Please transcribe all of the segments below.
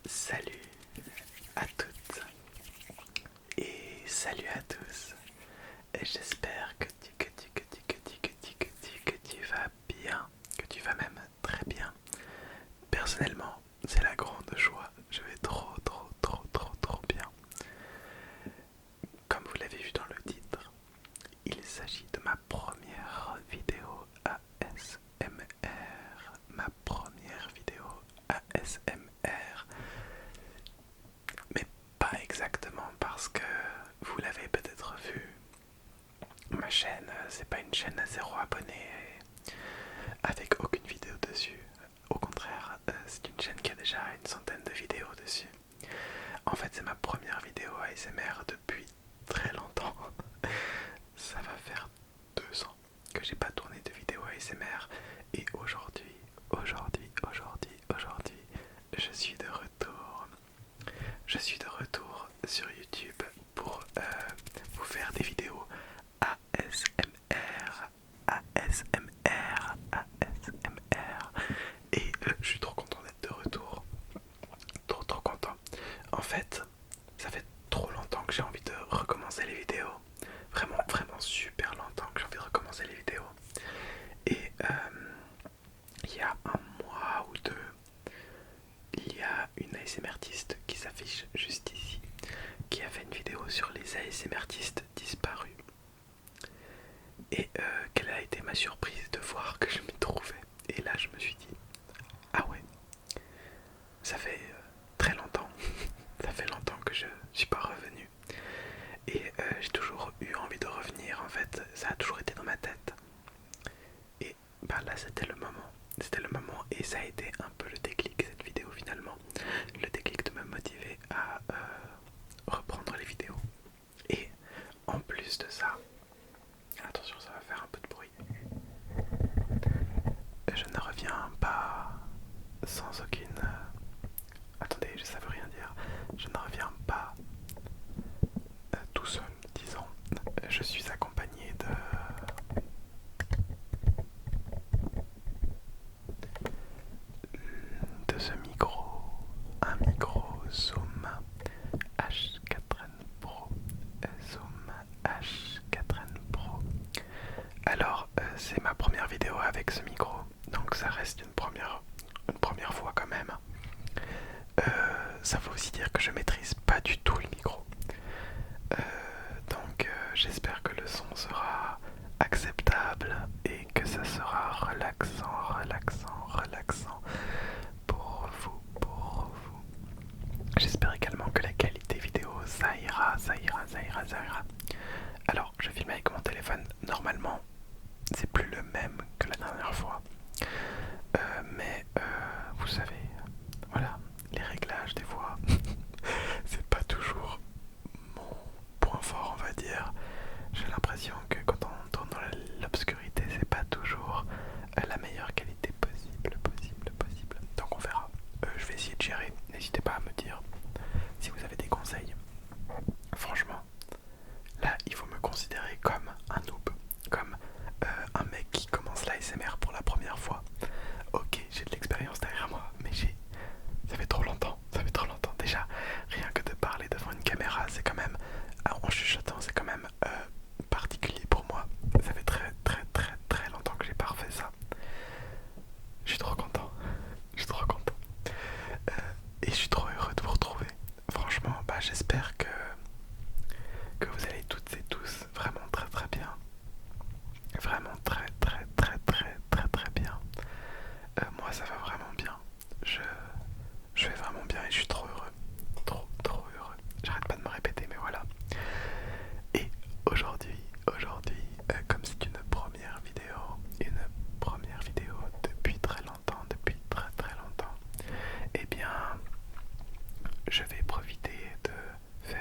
Salut à toutes et salut à tous. Et j'espère que tu vas bien, que tu vas même très bien. Personnellement, c'est la grande joie. Je vais trop bien. Comme vous l'avez vu dans le titre, il s'agit de ma première vidéo ASMR. Ma première vidéo ASMR. Mais pas exactement parce que vous l'avez peut-être vu. Ma chaîne, c'est pas une chaîne à 0 abonnés avec aucune vidéo dessus. Au contraire, c'est une chaîne qui a déjà une centaine de vidéos dessus. En fait, c'est ma première vidéo ASMR depuis très longtemps. Ça va faire 2 ans que j'ai pas tourné de vidéo ASMR. Et aujourd'hui, je suis de retour. Je suis de retour sur YouTube pour vous faire des vidéos ASMR, ASMR. Et je suis trop content d'être de retour. Trop content. En fait, ça fait trop longtemps que j'ai envie de recommencer les vidéos. Vraiment super longtemps que j'ai envie de recommencer les vidéos. Et il y a un mois ou deux, il y a une ASMR artiste qui s'affiche juste ici, qui a fait une vidéo sur les ASMR artistes disparus. Et quelle a été ma surprise de voir que je m'y trouvais. Et là je me suis dit, ah ouais, ça fait très longtemps, ça fait longtemps que je suis pas revenu. Et j'ai toujours eu envie de revenir, en fait, ça a toujours été dans ma tête. Et bah là c'était le moment et ça a été un peu le déclic cette vidéo finalement. Le déclic de me motiver à reprendre les vidéos. Et en plus de ça, attention ça va faire un peu de bruit, je ne reviens pas sans aucune... attendez, ça veut rien dire. Je ne reviens pas tout seul, disons. Je suis accompagné de ce micro. Un micro Zoom H4n Pro. Zoom H4n Pro. Alors, c'est ma première vidéo avec ce micro. Donc ça reste une première fois quand même. Ça veut aussi dire que je maîtrise pas du tout le micro. Donc j'espère que le son sera acceptable et que ça sera relaxant pour vous. J'espère également que la qualité vidéo ça ira. Alors je filme avec mon téléphone, normalement c'est plus le même que la dernière fois. Mais vous savez, voilà, les réglages des fois, c'est pas toujours mon point fort, on va dire. J'ai l'impression que quand on tourne dans l'obscurité, c'est pas toujours la meilleure qualité possible. Donc on verra. Je vais essayer de gérer. N'hésitez pas à me dire si vous avez des conseils. Franchement, là, il faut me considérer comme un noob, comme un mec qui commence l'ASMR pour la première fois. Ok, j'ai de l'expérience derrière moi, mais ça fait trop longtemps. Déjà, rien que de parler devant une caméra, c'est quand même, en chuchotant, c'est quand même particulier pour moi. Ça fait très longtemps que j'ai pas refait ça. Je suis trop content. Et je suis trop heureux de vous retrouver. Franchement, bah, j'espère que vous allez toutes et tous vraiment très bien. Vraiment très bien. Moi ça va vraiment bien. Je vais vraiment bien et je suis trop heureux. Trop heureux. J'arrête pas de me répéter mais voilà. Et aujourd'hui, comme c'est une première vidéo depuis très longtemps, eh bien je vais profiter de faire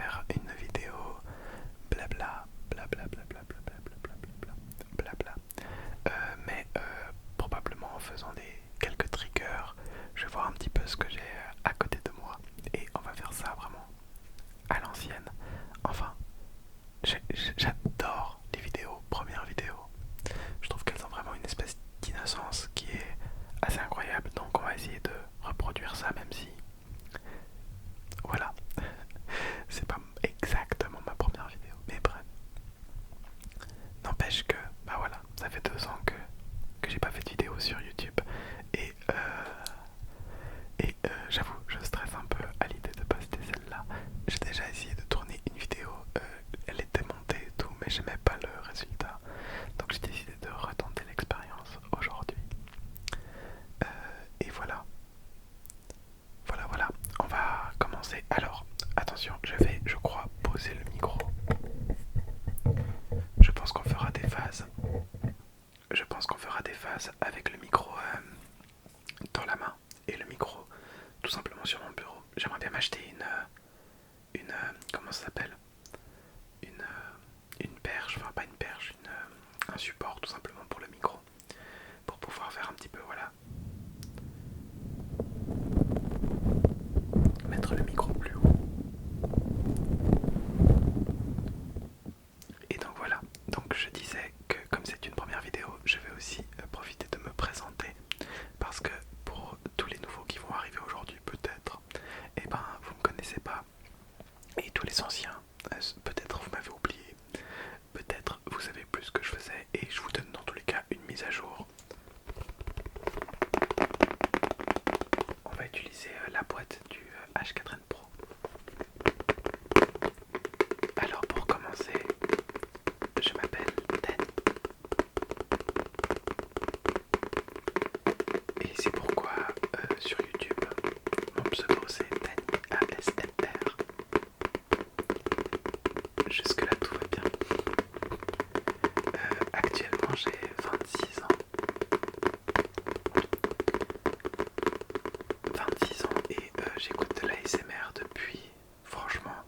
simplement sur mon bureau. J'aimerais bien m'acheter comment ça s'appelle, une perche, enfin pas une perche, un support tout simplement pour le micro, pour pouvoir faire un petit peu, voilà, mettre le micro plus haut. Et donc voilà, donc je disais que comme c'est une première vidéo, je vais aussi profiter de me présenter, parce que pour tous les nouveaux qui vont arriver aujourd'hui peut-être, et ben vous me connaissez pas, et tous les anciens, peut-être vous m'avez oublié, peut-être vous savez plus ce que je faisais, et je vous donne dans tous les cas une mise à jour. On va utiliser la boîte du H4n Pro. Alors pour commencer, je m'appelle Danny. Et c'est pourquoi sur YouTube, mon pseudo c'est Danny ASMR. Jusque là tout va bien. Actuellement j'ai 26 ans. 26 ans et j'écoute de l'ASMR depuis, franchement,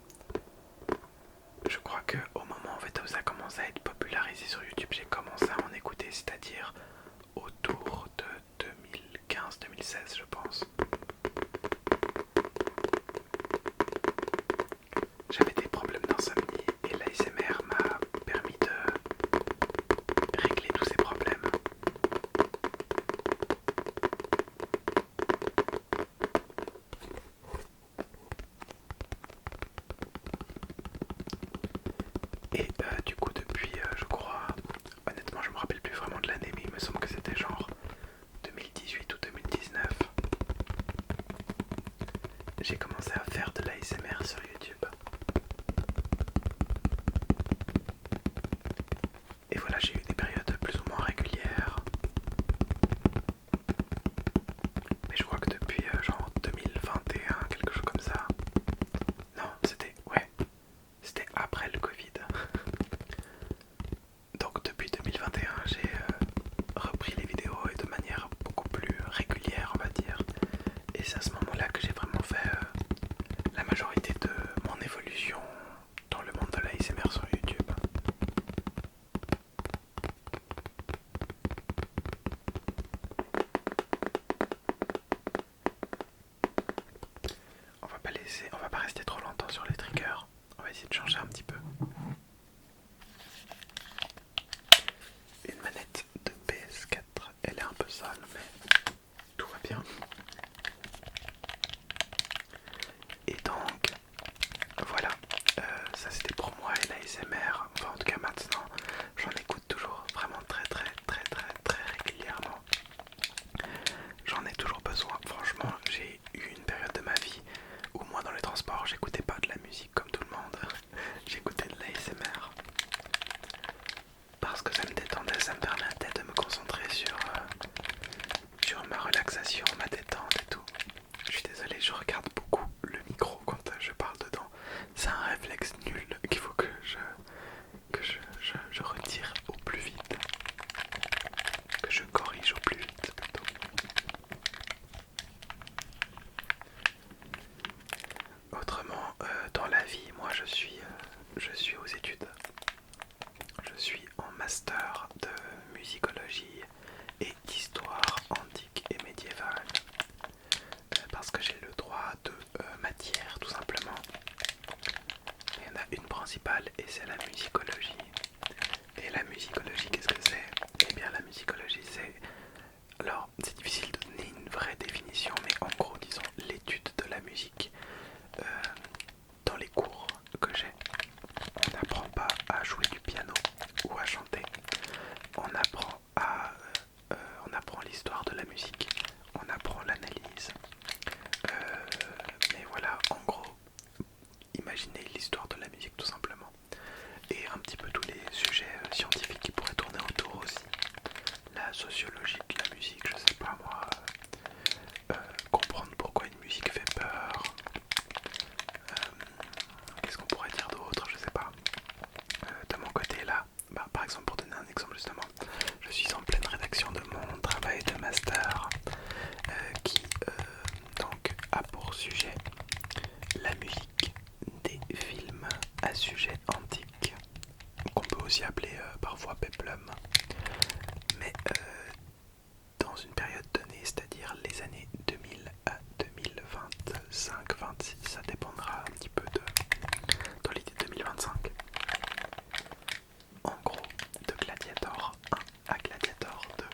je crois que au moment en fait où ça a commencé à être popularisé sur YouTube, j'ai commencé à en écouter, c'est-à-dire autour de 2015-2016 je pense. J'avais des problèmes d'insomnie et l'ASMR m'a permis de régler tous ces problèmes. Et du coup depuis, je crois, honnêtement je me rappelle plus vraiment de l'année, mais il me semble que c'était genre 2018 ou 2019, j'ai commencé à faire de l'ASMR sur YouTube. Et voilà, j'ai eu des périodes plus ou moins régulières. Mais je crois que depuis genre 2021, quelque chose comme ça. Non, c'était après le Covid. Donc depuis 2021, j'ai repris les vidéos et de manière beaucoup plus régulière, on va dire. Et c'est à ce moment-là que j'ai vraiment fait la majorité de mon évolution dans le monde de l'ASMR sur YouTube. On va pas rester trop longtemps sur les triggers. On va essayer de changer un petit peu. Une manette de PS4, elle est un peu sale, mais tout va bien. Et donc, voilà, ça c'était pour moi et l'ASMR. Enfin, en tout cas maintenant, j'en écoute toujours vraiment très régulièrement. J'en ai toujours besoin. Franchement, j'ai eu une période de ma vie où moi dans les transports, j'écoutais pas de la musique comme tout le monde. J'écoutais de l'ASMR. Parce que ça me détendait, ça me permettait de me concentrer sur ma relaxation, ma détente et tout. Je suis désolé, je regarde beaucoup le micro quand je parle dedans. C'est un réflexe nul qu'il faut que je retire au plus vite. Que je corrige au plus vite plutôt. Autrement, dans la vie, moi je suis aux études. Je suis en master de musicologie et d'histoire antique et médiévale. Parce que j'ai le droit de matière tout simplement. Il y en a une principale et c'est la musicologie. Et la musicologie, qu'est-ce que c'est? Eh bien la musicologie c'est... Alors c'est difficile de donner une vraie définition, mais en gros disons l'étude de la musique. Dans les cours que j'ai, on n'apprend pas à jouer du piano ou à chanter. On apprend l'histoire de la musique, on apprend l'analyse. Mais voilà, en gros, imaginez l'histoire de la musique tout simplement. Et un pour sujet la musique des films à sujet antique, qu'on peut aussi appeler parfois peplum, mais dans une période donnée, c'est-à-dire les années 2000 à 2025-26, ça dépendra un petit peu de dans l'idée 2025. En gros, de Gladiator 1 à Gladiator 2.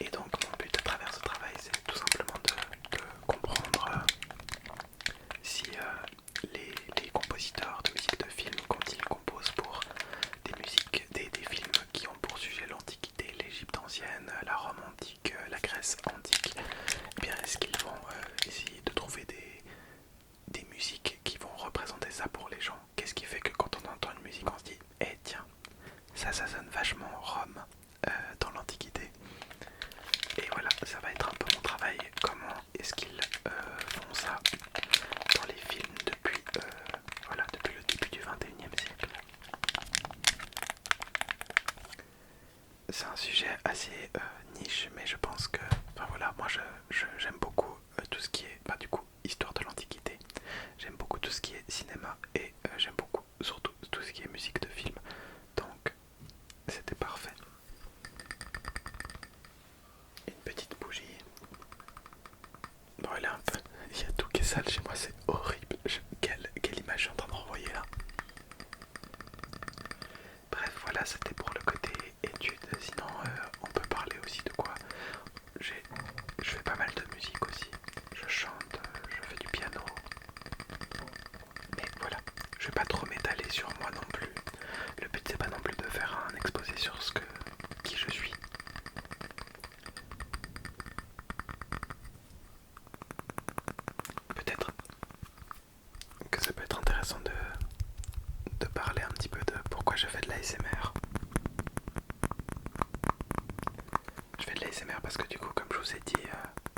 Et donc mon but à travers ce travail, c'est tout simplement de comprendre si les compositeurs de musique de film, quand ils composent pour des musiques, des films qui ont pour sujet l'Antiquité, l'Égypte ancienne, la Rome antique, la Grèce antique, eh bien est-ce qu'ils vont essayer de trouver des musiques qui vont représenter ça pour les gens? Qu'est-ce qui fait que quand on entend une musique, on se dit eh tiens, ça sonne vachement Rome dans l'Antiquité. Et voilà, ça va être un peu mon travail. Comment est-ce qu'ils font ça dans les films depuis, voilà, depuis le début du 21e siècle. C'est un sujet assez niche, mais je pense que, enfin voilà, moi j'aime beaucoup tout ce qui est, bah, du coup, histoire de l'Antiquité. J'aime beaucoup tout ce qui est cinéma et j'aime beaucoup surtout tout ce qui est musique de film. Donc c'était parfait. Une petite bougie. Bon, elle est un peu, il y a tout qui est sale chez moi, c'est horrible. Quelle image je suis en train de renvoyer là. Bref, voilà, c'était pour le côté études. Sinon, on peut parler aussi de quoi. Je fais pas mal de musique aussi. Je chante, je fais du piano. Mais voilà, je vais pas trop m'étaler sur moi non plus. Le but c'est pas non plus de faire un exposé sur qui je suis. Peut-être que ça peut être intéressant de parler un petit peu de pourquoi je fais de l'ASMR. Je fais de l'ASMR parce que du coup, comme je vous ai dit,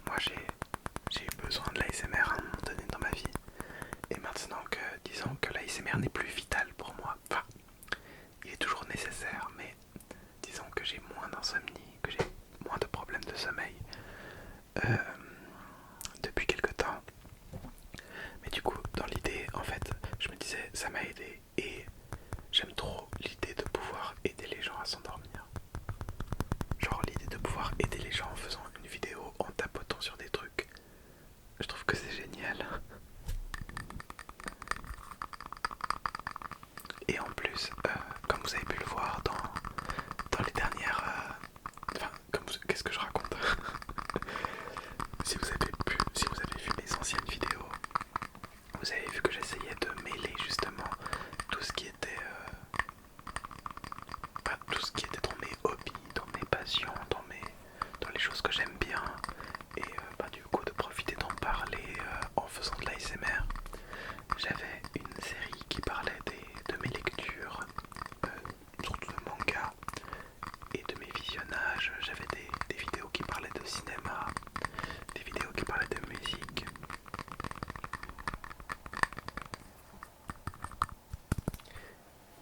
moi j'ai eu besoin de l'ASMR à un moment donné dans ma vie. Et maintenant que, disons que l'ASMR n'est plus vital pour moi, enfin, il est toujours nécessaire, mais disons que j'ai moins d'insomnie, que j'ai moins de problèmes de sommeil depuis quelque temps. Mais du coup, dans l'idée, en fait, je me disais, ça m'a aidé et j'aime trop l'idée de pouvoir aider les gens à s'endormir. Genre l'idée de pouvoir aider les gens en faisant une vidéo, en tapotant sur des trucs. Je trouve que c'est génial. Et en plus, comme vous avez pu le voir dans les dernières... enfin, qu'est-ce que je raconte? Si vous avez vu mes anciennes vidéos, vous avez vu que j'essayais de mêler justement tout ce qui était... tout ce qui était dans mes hobbies, dans mes passions, dans les choses que j'aime bien. Et du coup de profiter d'en parler en faisant de l'ASMR. J'avais une série qui parlait de mes lectures, surtout de manga, et de mes visionnages. J'avais des vidéos qui parlaient de cinéma, des vidéos qui parlaient de musique.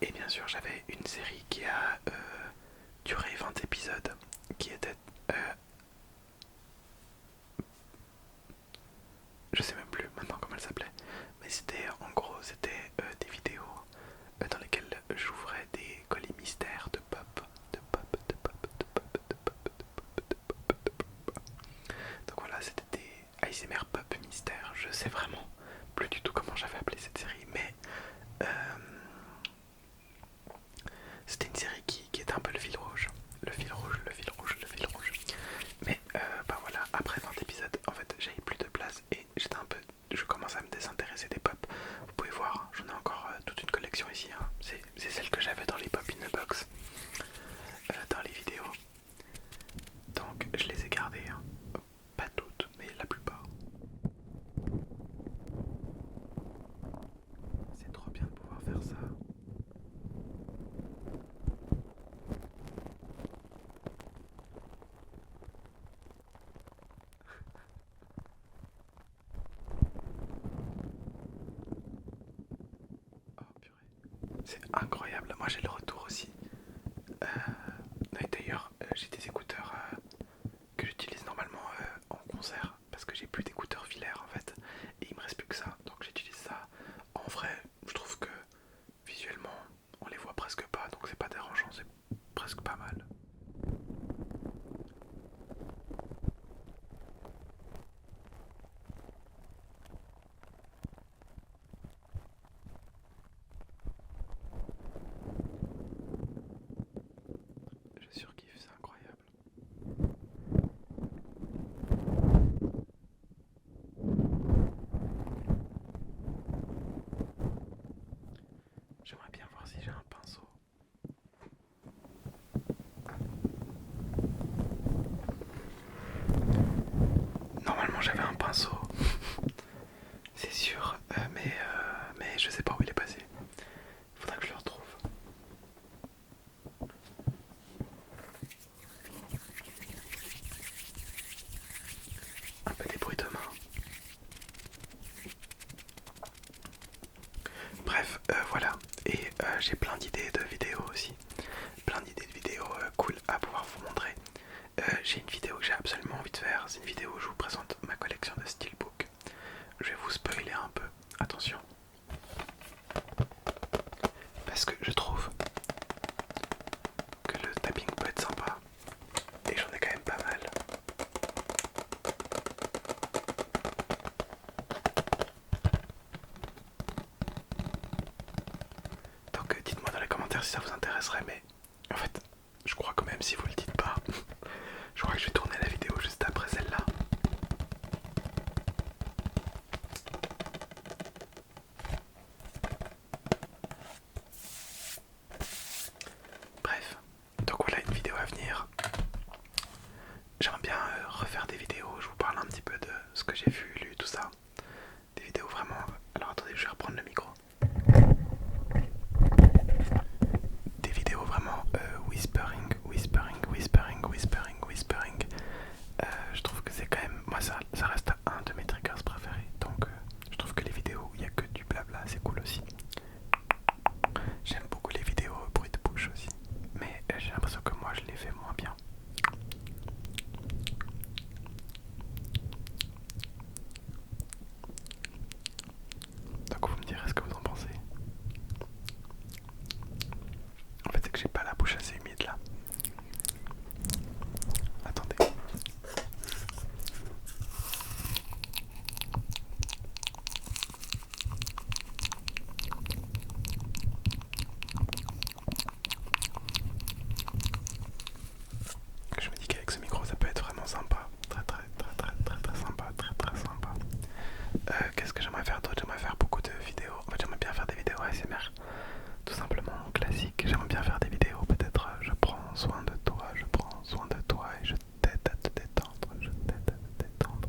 Et bien sûr, j'avais une série qui a duré 20 épisodes, qui était... je sais même plus maintenant comment elle s'appelait, mais c'était en gros des vidéos dans lesquelles j'ouvrais des colis mystères de pop, de pop, de pop, de pop, de pop, de pop, de pop, de pop. Donc voilà, c'était des ASMR pop mystères. Je sais vraiment plus du tout comment j'avais appelé cette série, mais c'était une série qui était un peu le fil rouge. Le fil rouge, le fil rouge, le fil rouge. Mais voilà, après 20 épisodes, en fait, j'avais plus de place et je commence à me désintéresser des pop. Vous pouvez voir, j'en ai encore toute une collection ici. Hein. C'est celle que j'avais dans les pop in the box, dans les vidéos. Donc je les ai gardées. Hein. Pas toutes, mais la plupart. C'est trop bien de pouvoir faire ça. Oh purée. C'est incroyable. Moi j'ai le retour aussi. D'ailleurs, j'ai des écouteurs que j'utilise normalement en concert parce que j'ai plus d'écouteurs filaires en fait et il me reste plus que ça, donc j'utilise ça. En vrai, je trouve que visuellement on les voit presque pas, donc c'est pas dérangeant, c'est presque pas mal. Je surkiffe, c'est incroyable. J'aimerais bien voir si j'ai un pinceau. Normalement j'avais un pinceau, c'est sûr, mais je sais pas où il est passé. Faudra que je le retrouve. Un peu des bruits de main. Bref, voilà. Et j'ai plein d'idées de vidéos aussi. Plein d'idées de vidéos cool à pouvoir vous montrer. J'ai une vidéo que j'ai absolument envie de faire. C'est une vidéo où je vous présente ma collection de steelbook. Je vais vous spoiler un peu. Attention. Parce que je trouve que le tapping peut être sympa. Et j'en ai quand même pas mal. Donc dites-moi dans les commentaires si ça vous intéresserait. Mais en fait, je crois que même si vous le dites pas, je crois que je vais tourner la vidéo juste après celle-là. Bref, donc voilà une vidéo à venir. J'aimerais bien refaire des vidéos où je vous parle un petit peu de ce que j'ai vu, lu, tout ça. Des vidéos vraiment... Alors attendez, je vais reprendre le micro. Des vidéos vraiment whispering. Je trouve que c'est quand même... Moi ça reste un de mes triggers préférés. Donc je trouve que les vidéos où il n'y a que du blabla, c'est cool aussi. J'aime beaucoup les vidéos bruit de bouche aussi. Mais j'ai l'impression que moi je les fais moins bien. Donc vous me direz ce que vous en pensez. En fait c'est que j'ai pas la bouche assez humide là. Attendez. Je me dis qu'avec ce micro ça peut être vraiment sympa. Très sympa, très sympa. Qu'est-ce que j'aimerais faire d'autre? J'aimerais faire beaucoup de vidéos. En fait j'aimerais bien faire des vidéos ASMR. Tout simplement classique. J'aimerais bien faire des vidéos peut-être je prends soin de toi, et je t'aide à te détendre, je t'aide à te détendre,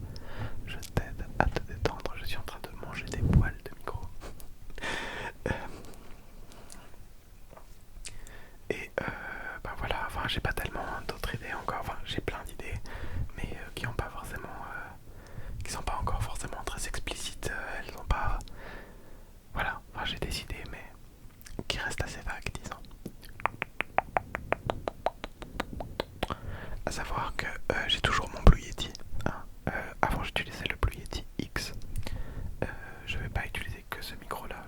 je t'aide à te détendre. Je suis en train de manger des poils de micro. Et bah voilà, enfin j'ai pas tellement d'autres idées encore, enfin j'ai plein d'idées, mais qui ont pas forcément, qui sont pas encore forcément très explicites, elles sont pas, voilà, enfin j'ai des idées mais qui restent assez vagues disons. À savoir que j'ai toujours mon Blue Yeti, hein. Avant j'utilisais le Blue Yeti X, je vais pas utiliser que ce micro là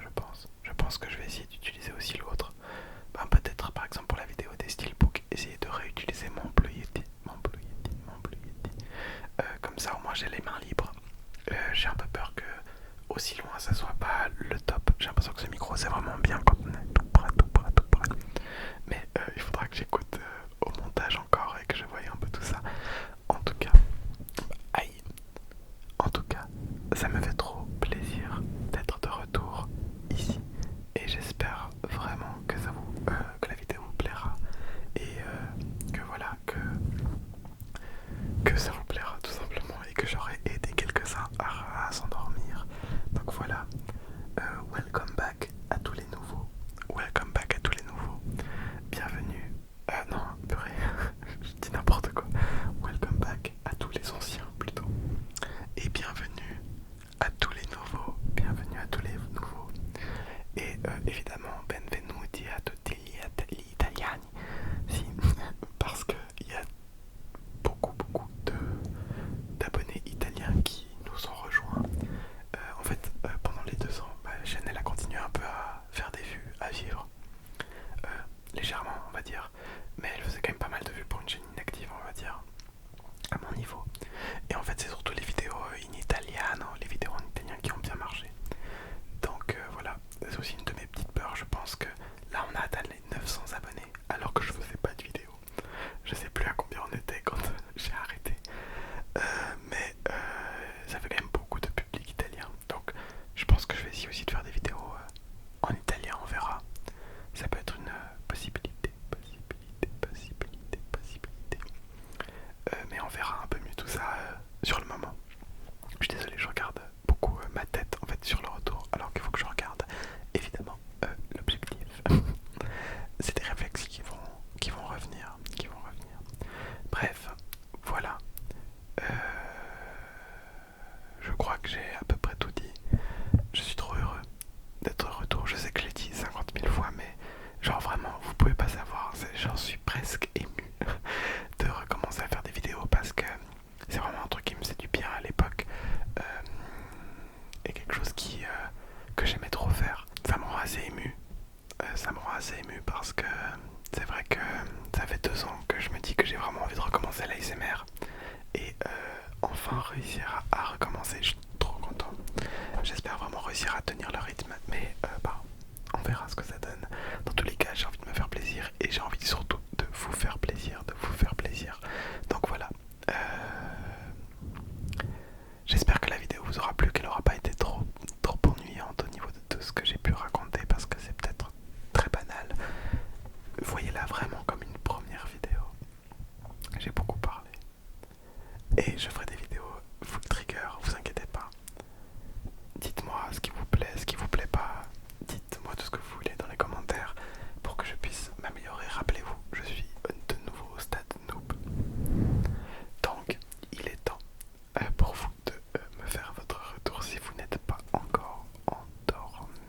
je pense que je vais essayer d'utiliser aussi l'autre. Ben, peut-être par exemple pour la vidéo des steelbooks, essayer de réutiliser mon Blue Yeti. Comme ça au moins j'ai les mains libres. J'ai un peu peur que aussi loin ça soit pas le top. J'ai l'impression que ce micro c'est vraiment bien quand on est tout près. Mais il faudra que j'écoute au montage encore et que je voie un peu tout ça. En tout cas, aïe. En tout cas, ça me fait trop plaisir d'être de retour ici. Et j'espère vraiment que que la vidéo vous plaira. Et que voilà, que ça vous plaira tout simplement. Et que j'aurai aidé quelques-uns à s'endormir. Donc voilà, welcome back à tous les nouveaux. ému parce que c'est vrai que ça fait 2 ans que je me dis que j'ai vraiment envie de recommencer l'ASMR et enfin réussir à recommencer. Je suis trop content. J'espère vraiment réussir à tenir le rythme, mais bah, on verra ce que ça donne. Dans tous les cas, j'ai envie de me faire plaisir et j'ai envie surtout de vous faire plaisir, de vous faire plaisir. Donc voilà. J'espère que la vidéo vous aura plu, qu'elle n'aura pas été trop ennuyante au niveau de tout ce que j'ai pu raconter parce que c'est peut-être très banal. Voyez-la vraiment comme une première vidéo. J'ai beaucoup parlé. Et je ferai des vidéos full trigger, vous inquiétez pas. Dites-moi ce qui vous plaît, ce qui vous plaît pas. Dites-moi tout ce que vous voulez dans les commentaires pour que je puisse m'améliorer. Rappelez-vous, je suis de nouveau au stade noob. Donc, il est temps pour vous de me faire votre retour si vous n'êtes pas encore endormi.